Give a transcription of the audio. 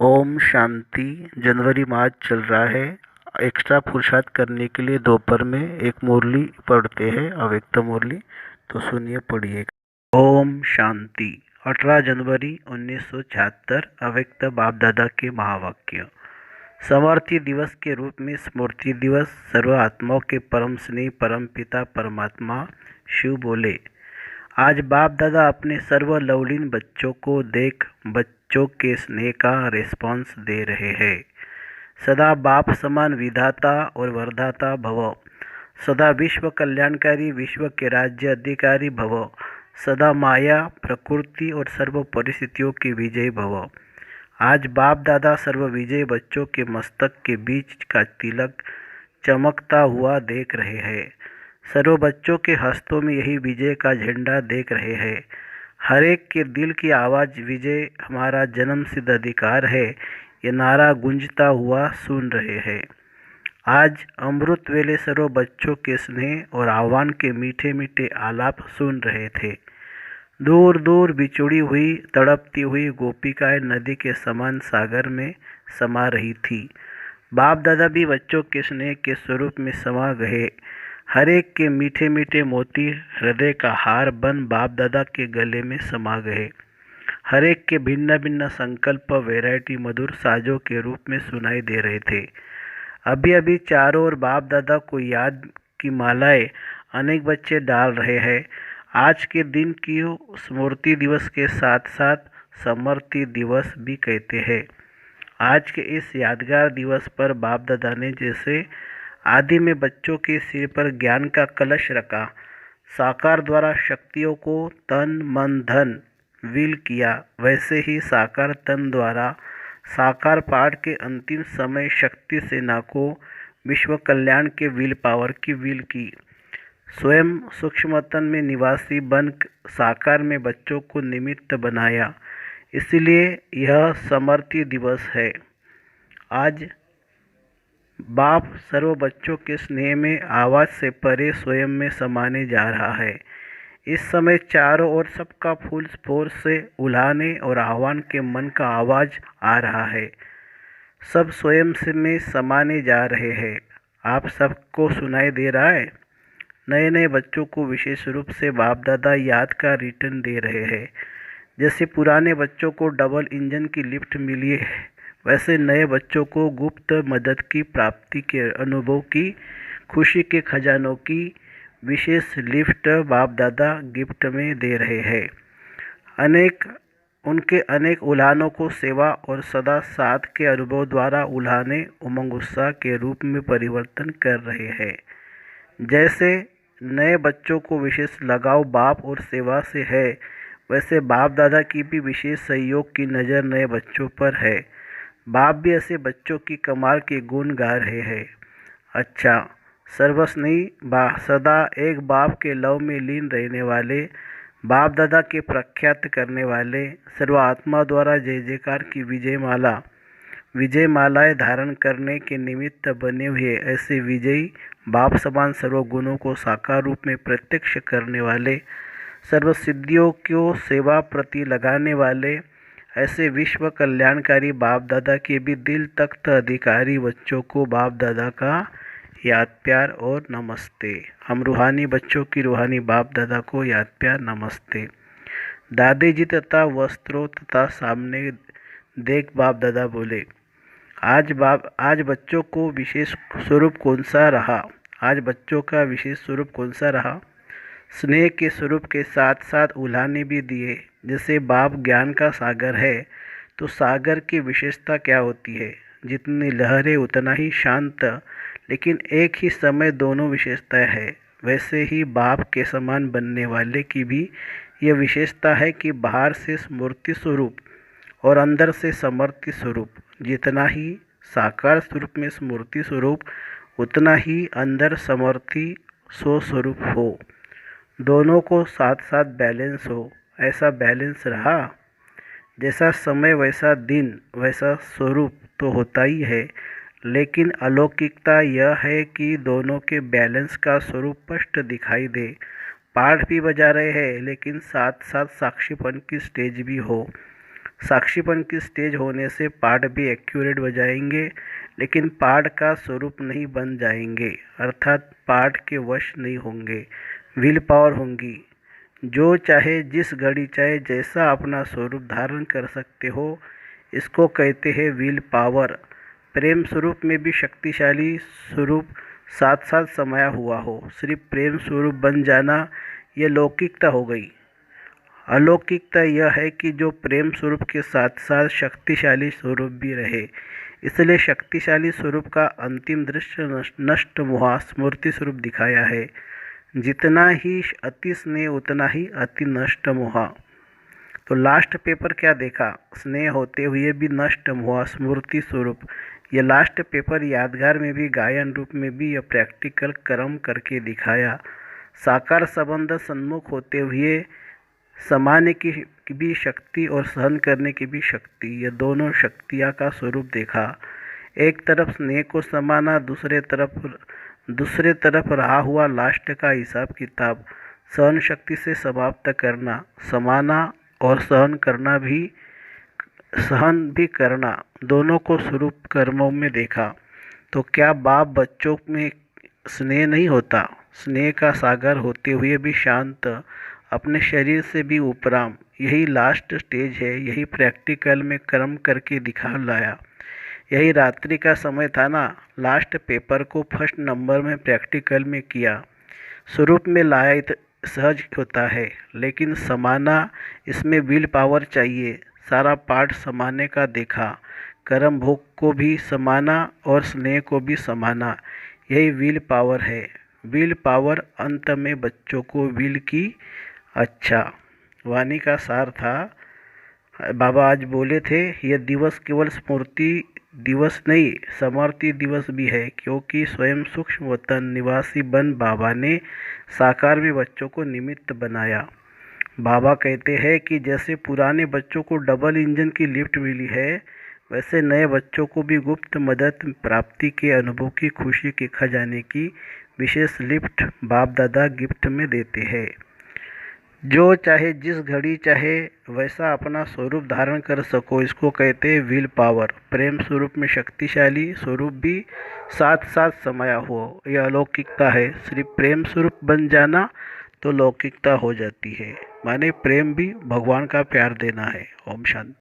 ओम शांति। जनवरी माह चल रहा है। एक्स्ट्रा पुरुषार्थ करने के लिए दोपहर में एक मुरली पढ़ते हैं, अव्यक्त मुरली। तो सुनिए, पढ़िएगा। ओम शांति। 18 जनवरी 1976 अव्यक्त बाप दादा के महावाक्य। समर्थी दिवस के रूप में स्मृति दिवस। सर्व आत्माओं के परम स्नेह परम पिता परमात्मा शिव बोले, आज बाप दादा अपने सर्व लवलीन बच्चों को देख बच्चों के स्नेह का रिस्पॉन्स दे रहे हैं। सदा बाप समान विधाता और वरदाता भव। सदा विश्व कल्याणकारी विश्व के राज्य अधिकारी भव। सदा माया प्रकृति और सर्व परिस्थितियों के विजय भव। आज बाप दादा सर्व विजय बच्चों के मस्तक के बीच का तिलक चमकता हुआ देख रहे हैं। सर्व बच्चों के हस्तों में यही विजय का झंडा देख रहे हैं। हर एक के दिल की आवाज़ विजय हमारा जन्म सिद्ध अधिकार है, ये नारा गूंजता हुआ सुन रहे हैं। आज अमृत वेले सर्व बच्चों के स्नेह और आह्वान के मीठे मीठे आलाप सुन रहे थे। दूर दूर बिछुड़ी हुई तड़पती हुई गोपिकाएं नदी के समान सागर में समा रही थी। बाप दादा भी बच्चों के स्नेह के स्वरूप में समा गए। हर एक के मीठे मीठे मोती हृदय का हार बन बाप दादा के गले में समा गए। हर एक के भिन्न भिन्न संकल्प वैरायटी मधुर साजों के रूप में सुनाई दे रहे थे। अभी अभी चारों ओर बाप दादा को याद की मालाएं अनेक बच्चे डाल रहे हैं। आज के दिन की स्मृति दिवस के साथ साथ समर्ति दिवस भी कहते हैं। आज के इस यादगार दिवस पर बाप दादा ने जैसे आदि में बच्चों के सिर पर ज्ञान का कलश रखा, साकार द्वारा शक्तियों को तन मन धन विल किया, वैसे ही साकार तन द्वारा साकार पाठ के अंतिम समय शक्ति सेना को विश्व कल्याण के विल पावर की विल की। स्वयं सूक्ष्मतन में निवासी बन साकार में बच्चों को निमित्त बनाया। इसलिए यह समर्ति दिवस है। आज बाप सर्व बच्चों के स्नेह में आवाज़ से परे स्वयं में समाने जा रहा है। इस समय चारों ओर सबका फूल स्फोर से उल्लाने और आह्वान के मन का आवाज़ आ रहा है। सब स्वयं से में समाने जा रहे हैं। आप सबको सुनाई दे रहा है। नए नए बच्चों को विशेष रूप से बाप दादा याद का रिटर्न दे रहे हैं। जैसे पुराने बच्चों को डबल इंजन की लिफ्ट मिली है, वैसे नए बच्चों को गुप्त मदद की प्राप्ति के अनुभव की खुशी के खजानों की विशेष लिफ्ट बाप दादा गिफ्ट में दे रहे हैं। उनके अनेक उल्हानों को सेवा और सदा साथ के अनुभव द्वारा उल्हाने उमंग उत्साह के रूप में परिवर्तन कर रहे हैं। जैसे नए बच्चों को विशेष लगाव बाप और सेवा से है, वैसे बाप दादा की भी विशेष सहयोग की नज़र नए बच्चों पर है। बाप भी ऐसे बच्चों की कमाल के गुण गा रहे हैं। अच्छा, सर्वस्नेही सदा एक बाप के लव में लीन रहने वाले, बाप दादा के प्रख्यात करने वाले, सर्व आत्मा द्वारा जय जयकार की विजय मालाएं धारण करने के निमित्त बने हुए ऐसे विजयी बाप समान सर्व गुणों को साकार रूप में प्रत्यक्ष करने वाले, सर्व सिद्धियों को सेवा प्रति लगाने वाले ऐसे विश्व कल्याणकारी बाप दादा के भी दिल तख्त अधिकारी बच्चों को बाप दादा का याद प्यार और नमस्ते। हम रूहानी बच्चों की रूहानी बाप दादा को याद प्यार नमस्ते। दादी जी तथा वस्त्रों तथा सामने देख बाप दादा बोले, आज बच्चों को विशेष स्वरूप कौन सा रहा? आज बच्चों का विशेष स्वरूप कौन सा रहा? स्नेह के स्वरूप के साथ साथ उल्हाने भी दिए। जैसे बाप ज्ञान का सागर है, तो सागर की विशेषता क्या होती है? जितनी लहरें उतना ही शांत, लेकिन एक ही समय दोनों विशेषताएं है। वैसे ही बाप के समान बनने वाले की भी यह विशेषता है कि बाहर से स्मृति स्वरूप और अंदर से समर्थि स्वरूप। जितना ही साकार स्वरूप में स्मृति स्वरूप, उतना ही अंदर समर्थि स्वस्वरूप हो। दोनों को साथ साथ बैलेंस हो। ऐसा बैलेंस रहा, जैसा समय वैसा दिन वैसा स्वरूप तो होता ही है, लेकिन अलौकिकता यह है कि दोनों के बैलेंस का स्वरूप स्पष्ट दिखाई दे। पाठ भी बजा रहे हैं, लेकिन साथ साथ साक्षीपन की स्टेज भी हो। साक्षीपन की स्टेज होने से पाठ भी एक्यूरेट बजाएंगे, लेकिन पाठ का स्वरूप नहीं बन जाएंगे, अर्थात पाठ के वश नहीं होंगे। विल पावर होंगी। जो चाहे जिस घड़ी चाहे जैसा अपना स्वरूप धारण कर सकते हो, इसको कहते हैं विल पावर। प्रेम स्वरूप में भी शक्तिशाली स्वरूप साथ साथ समाया हुआ हो। सिर्फ प्रेम स्वरूप बन जाना यह लौकिकता हो गई। अलौकिकता यह है कि जो प्रेम स्वरूप के साथ साथ शक्तिशाली स्वरूप भी रहे। इसलिए शक्तिशाली स्वरूप का अंतिम दृश्य नष्ट मोह स्मृति स्वरूप दिखाया है। जितना ही अति स्नेह उतना ही अति नष्ट मोह। तो लास्ट पेपर क्या देखा? स्नेह होते हुए भी नष्ट मोह स्मृति स्वरूप। यह लास्ट पेपर यादगार में भी गायन रूप में भी यह प्रैक्टिकल कर्म करके दिखाया। साकार संबंध सन्मुख होते हुए समाने की भी शक्ति और सहन करने की भी शक्ति, ये दोनों शक्तियाँ का स्वरूप देखा। एक तरफ स्नेह को समाना, दूसरे तरफ रहा हुआ लास्ट का हिसाब किताब, सहन शक्ति से समाप्त करना, समाना और सहन भी करना, दोनों को स्वरूप कर्मों में देखा। तो क्या बाप बच्चों में स्नेह नहीं होता? स्नेह का सागर होते हुए भी शांत, अपने शरीर से भी उपराम। यही लास्ट स्टेज है। यही प्रैक्टिकल में कर्म करके दिखा लाया। यही रात्रि का समय था ना। लास्ट पेपर को फर्स्ट नंबर में प्रैक्टिकल में किया। स्वरूप में लाया सहज होता है, लेकिन समाना इसमें विल पावर चाहिए। सारा पाठ समाने का देखा। कर्म भोग को भी समाना और स्नेह को भी समाना, यही विल पावर है। विल पावर अंत में बच्चों को विल की। अच्छा, वाणी का सार था। बाबा आज बोले थे यह दिवस केवल स्मृति दिवस नहीं, समर्ति दिवस भी है, क्योंकि स्वयं सूक्ष्म वतन निवासी बन बाबा ने साकार में बच्चों को निमित्त बनाया। बाबा कहते हैं कि जैसे पुराने बच्चों को डबल इंजन की लिफ्ट मिली है, वैसे नए बच्चों को भी गुप्त मदद प्राप्ति के अनुभव की खुशी के खजाने की विशेष लिफ्ट बाप दादा गिफ्ट में देते हैं। जो चाहे जिस घड़ी चाहे वैसा अपना स्वरूप धारण कर सको, इसको कहते हैं विल पावर। प्रेम स्वरूप में शक्तिशाली स्वरूप भी साथ साथ समाया हो, यह अलौकिकता है। सिर्फ प्रेम स्वरूप बन जाना तो लौकिकता हो जाती है। माने प्रेम भी भगवान का प्यार देना है। ओम शांति।